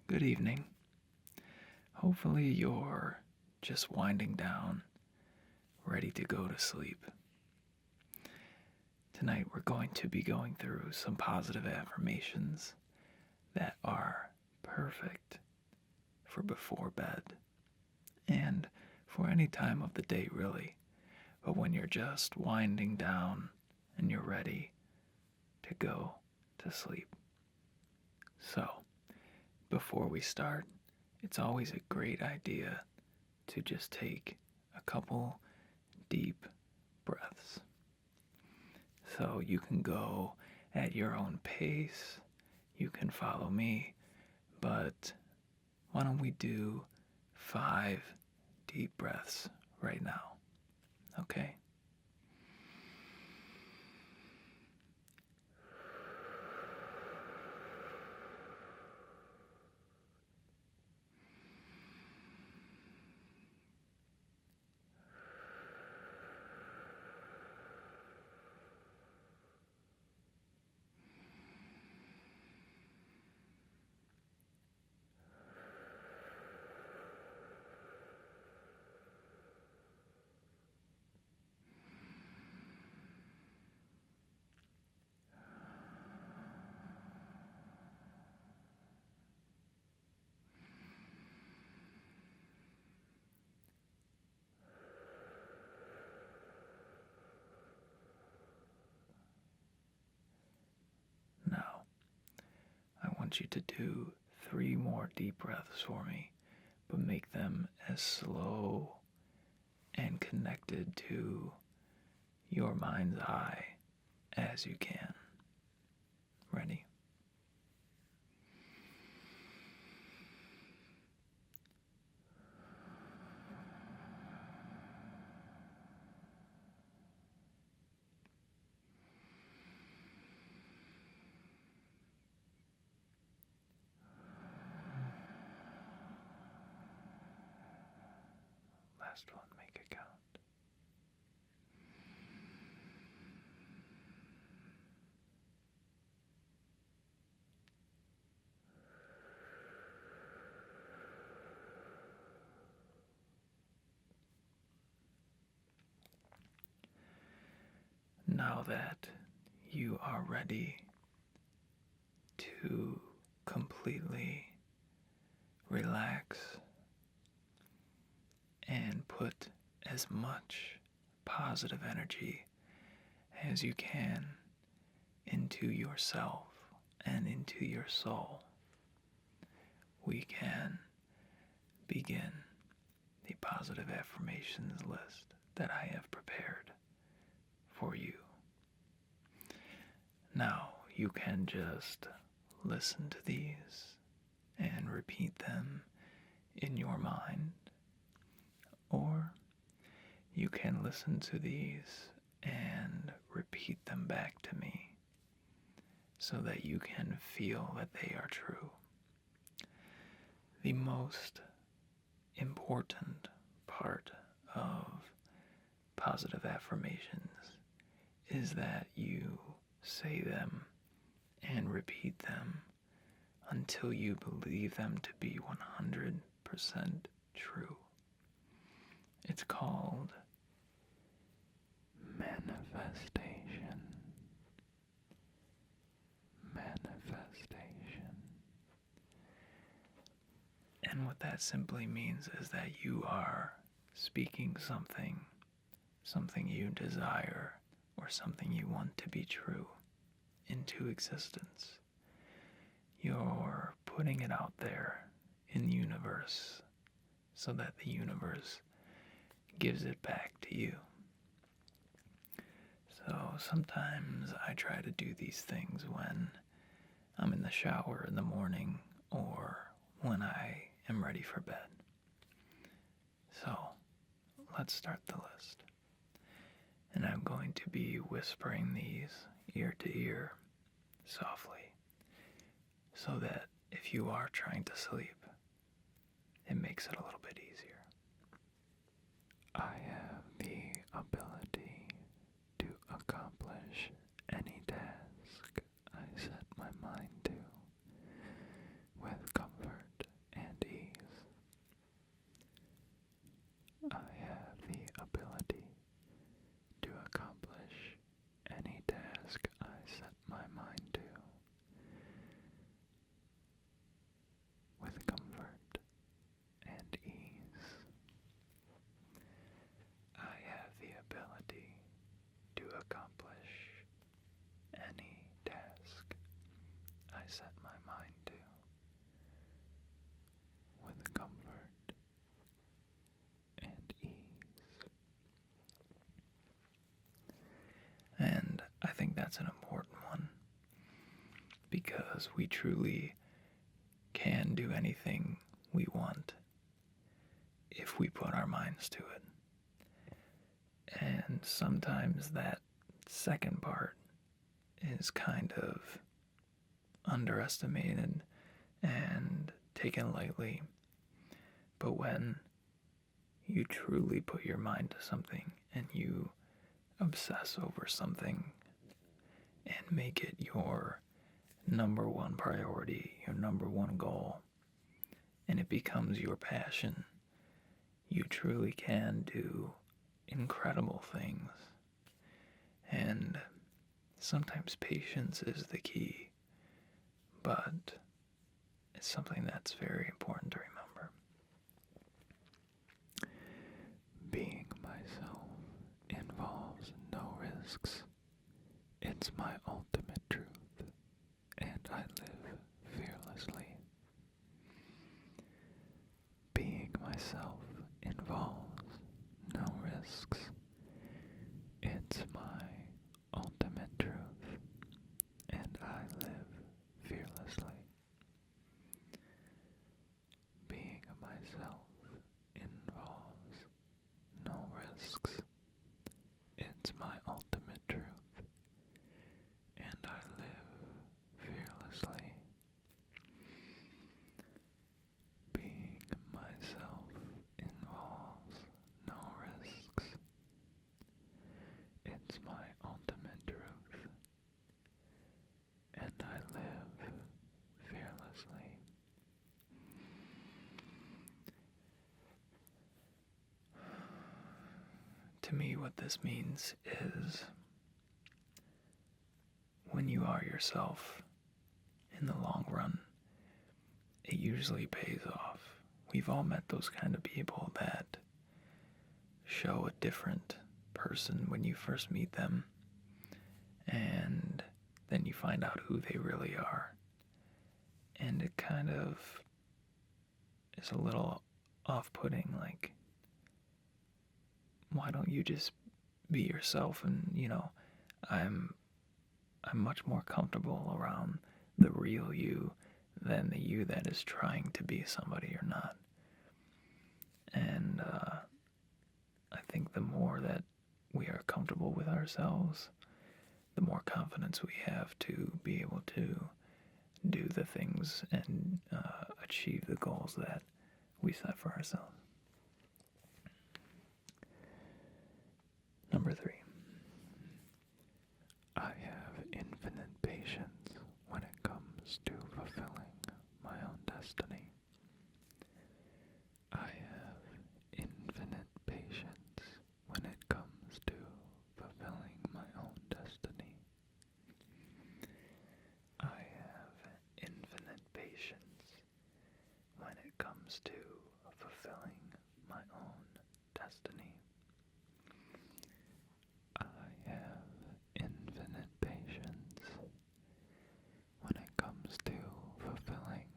good evening. Hopefully, you're just winding down, ready to go to sleep. Tonight, we're going to be going through some positive affirmations that are perfect for before bed and for any time of the day, really. But when you're just winding down and you're ready to go to sleep. So, before we start, it's always a great idea to just take a couple deep breaths. So you can go at your own pace, you can follow me, but why don't we do 5 deep breaths right now? Okay? Now, I want you to do 3 more deep breaths for me, but make them as slow and connected to your mind's eye as you can. Ready? Last one, make it count. Now that you are ready to completely relax and put as much positive energy as you can into yourself and into your soul, we can begin the positive affirmations list that I have prepared for you. Now, you can just listen to these and repeat them in your mind, or you can listen to these and repeat them back to me so that you can feel that they are true. The most important part of positive affirmations is that you say them and repeat them until you believe them to be 100% true. It's called manifestation. Manifestation. And what that simply means is that you are speaking something you desire or something you want to be true into existence. You're putting it out there in the universe so that the universe gives it back to you. So sometimes I try to do these things when I'm in the shower in the morning or when I am ready for bed. So let's start the list. And I'm going to be whispering these ear to ear softly so that if you are trying to sleep, it makes it a little bit easier. I have the ability to accomplish any task I set my mind to with comfort accomplish any task I set my mind to with comfort and ease. And I think that's an important one, because we truly can do anything we want if we put our minds to it. And sometimes that second part is kind of underestimated and taken lightly. But when you truly put your mind to something and you obsess over something and make it your number one priority, your number one goal, and it becomes your passion, you truly can do incredible things. And sometimes patience is the key, but it's something that's very important to remember. Being myself involves no risks. It's my ultimate truth, and I live fearlessly. Being myself involves no risks. It's my ultimate truth, and I live fearlessly. Being myself involves no risks. It's my ultimate truth, and I live fearlessly. Being myself involves no risks. It's my ultimate truth, and I live fearlessly. To me, what this means is when you are yourself in the long run, it usually pays off. We've all met those kind of people that show a different person when you first meet them, and then you find out who they really are. And it kind of is a little off-putting, like, why don't you just be yourself? And I'm much more comfortable around the real you than the you that is trying to be somebody or not. And I think the more that we are comfortable with ourselves, the more confidence we have to be able to do the things and achieve the goals that we set for ourselves. Number 3. I have infinite patience when it comes to fulfilling my own destiny. I have infinite patience when it comes to fulfilling my own destiny. I have infinite patience when it comes to fulfilling my own destiny. I have infinite patience when it comes to fulfilling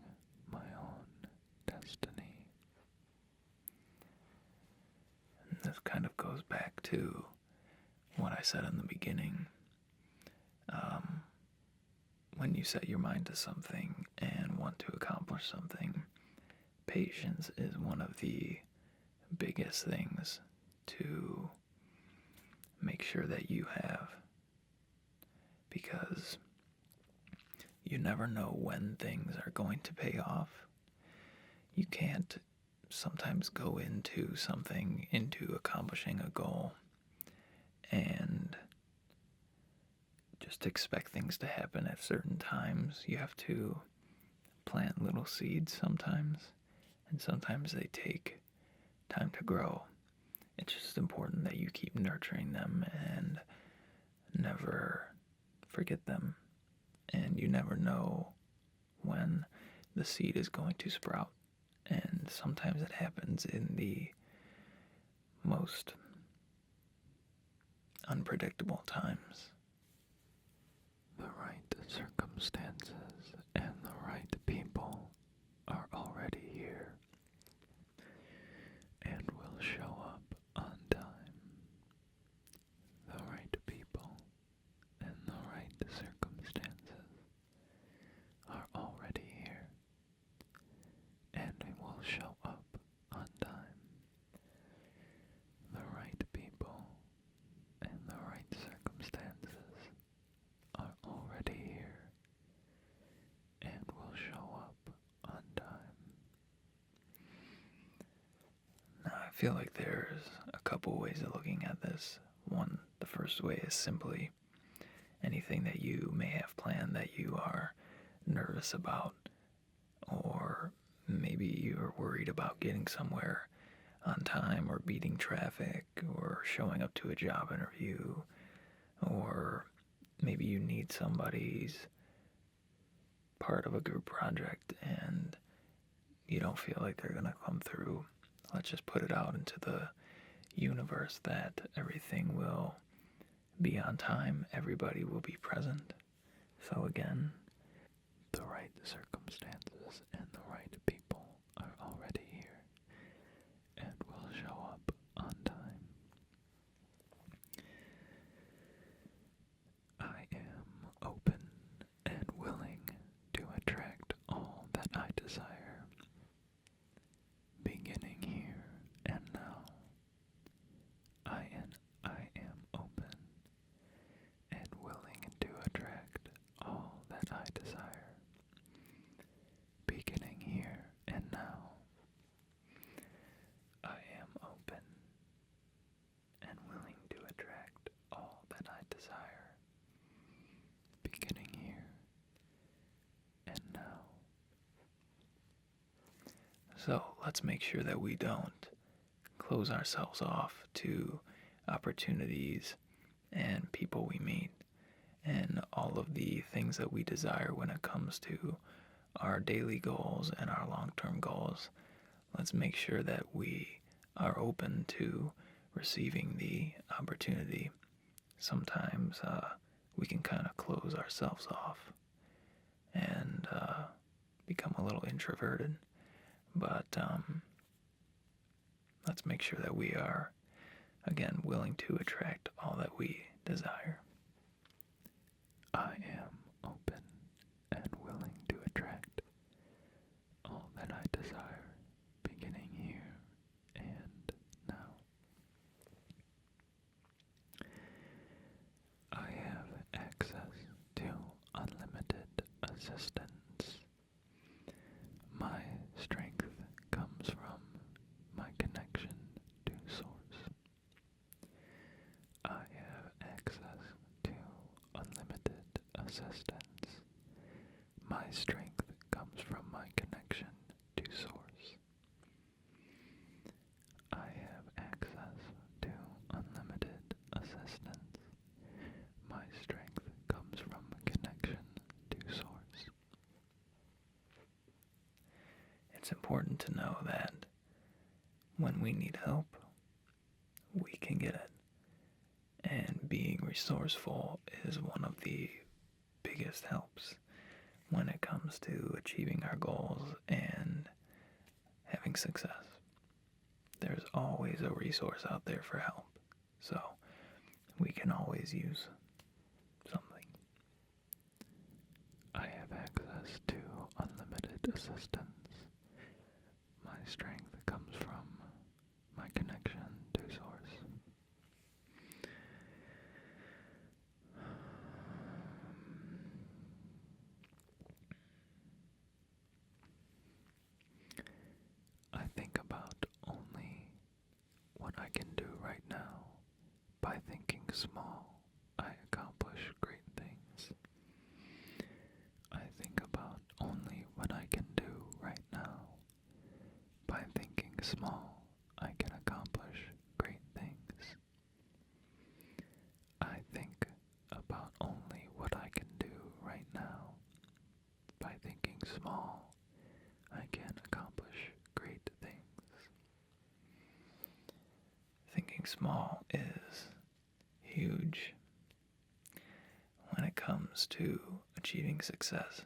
my own destiny. And this kind of goes back to what I said in the beginning. When you set your mind to something and want to accomplish something, patience is one of the biggest things to make sure that you have, because you never know when things are going to pay off. You can't sometimes go into something, into accomplishing a goal, and just expect things to happen at certain times. You have to plant little seeds sometimes, and sometimes they take time to grow. It's just important that you keep nurturing them and never forget them. And you never know when the seed is going to sprout. And sometimes it happens in the most unpredictable times. The right circumstances and the right people are already here and will show up on time. The right people and the right circumstances are already here and will show up on time. The right people and the right circumstances are already here and will show up on time. Now, I feel like there's a couple ways of looking at this. One, the first way is simply anything that you may have planned that you are nervous about, or maybe you're worried about getting somewhere on time or beating traffic or showing up to a job interview, or maybe you need somebody's part of a group project and you don't feel like they're going to come through. Let's just put it out into the universe that everything will be on time, everybody will be present. So again, the right circumstances and the right people are already here and will show up on time. I am open and willing to attract all that I desire, beginning here and now. I am open and willing to attract all that I desire, beginning here and now. I am open and willing to attract all that I desire, beginning here and now. so let's make sure that we don't close ourselves off to opportunities and people we meet and all of the things that we desire when it comes to our daily goals and our long-term goals. Let's make sure that we are open to receiving the opportunity. Sometimes we can kind of close ourselves off and become a little introverted, but let's make sure that we are, again, willing to attract all that we desire. I am open and willing to attract all that I desire, beginning here and now. I have access to unlimited assistance. My strength comes from my connection to Source. I have access to unlimited assistance. My strength comes from my connection to Source. I have access to unlimited assistance. My strength comes from a connection to Source. It's important to know that when we need help, we can get it. And being resourceful is one of the biggest helps when it comes to achieving our goals and having success. There's always a resource out there for help, so we can always use something. I have access to unlimited assistance. My strength comes from my connection to Source. I think about only what I can do right now. By thinking small, I accomplish great things. I think about only what I can do right now. By thinking small, I can accomplish great things. I think about only what I can do right now. By thinking small, I can accomplish great things. Thinking small is huge when it comes to achieving success.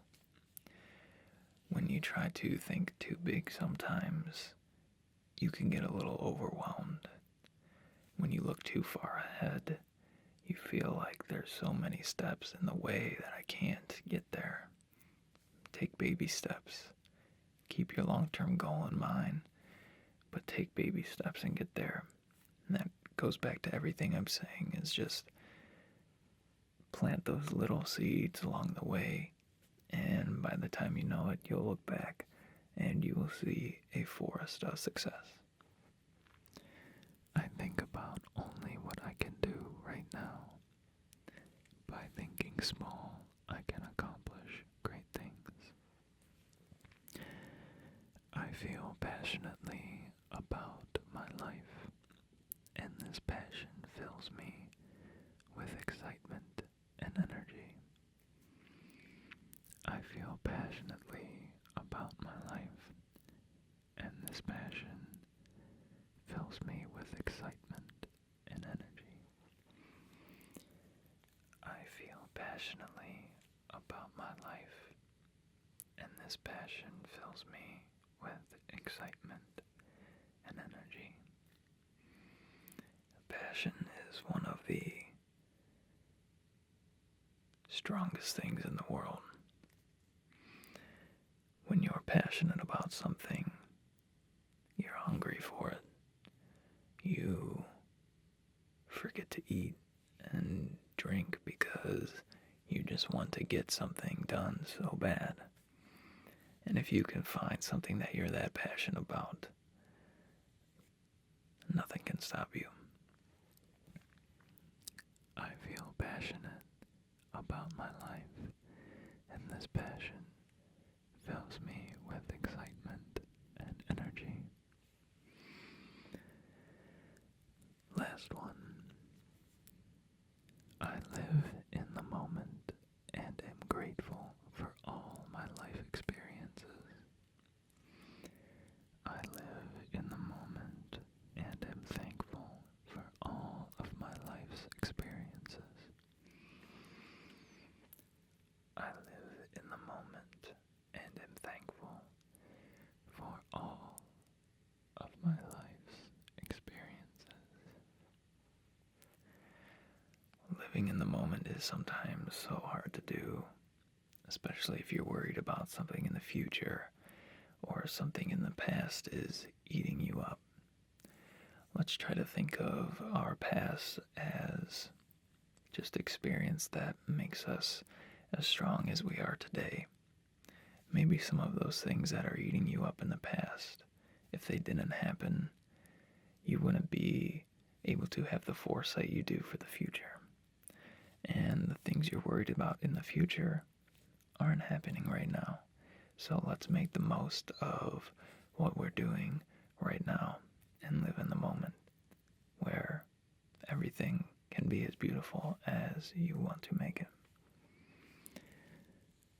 When you try to think too big sometimes, you can get a little overwhelmed. When you look too far ahead, you feel like there's so many steps in the way that I can't get there. Take baby steps. Keep your long-term goal in mind, but take baby steps and get there. And that goes back to everything I'm saying, is just plant those little seeds along the way, and by the time you know it, you'll look back and you will see a forest of success. I think about only what I can do right now. By thinking small, I can accomplish great things. I feel passionately about my life, and this passion fills me with excitement and energy. I feel passionately about my life, and this passion fills me with excitement and energy. I feel passionately about my life, and this passion fills me with excitement and energy. Passion is one of the strongest things in the world. When you're passionate about something, you're hungry for it. You forget to eat and drink because you just want to get something done so bad. And if you can find something that you're that passionate about, nothing can stop you. I feel passionate about my life, and this passion fills me with excitement and energy. Last one. I live in the moment and am grateful for all my life experiences. I live in the moment and am thankful for all of my life's experiences. I live in the moment and am thankful for all of my life's experiences. Living in the moment is sometimes so hard to do, especially if you're worried about something in the future or something in the past is eating you up. Let's try to think of our past as just experience that makes us as strong as we are today. Maybe some of those things that are eating you up in the past, if they didn't happen, you wouldn't be able to have the foresight you do for the future. And the things you're worried about in the future aren't happening right now. So let's make the most of what we're doing right now and live in the moment where everything can be as beautiful as you want to make it.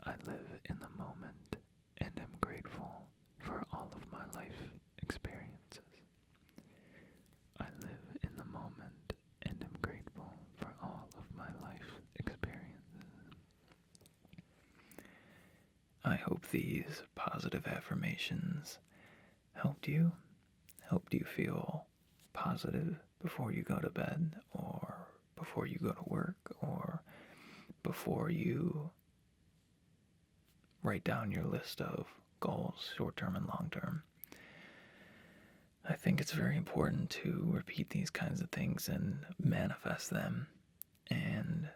I live in the moment and am grateful for all of my life experiences. I live in the moment and am grateful for all of my life experiences. I hope these positive affirmations helped you feel positive before you go to bed, or before you go to work, or before you write down your list of goals, short-term and long-term. I think it's very important to repeat these kinds of things and manifest them and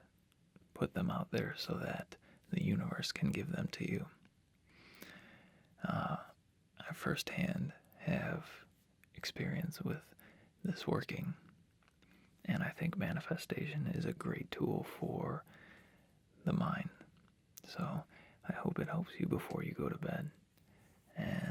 put them out there so that the universe can give them to you. I firsthand have experience with this working, and I think manifestation is a great tool for the mind. So I hope it helps you before you go to bed, and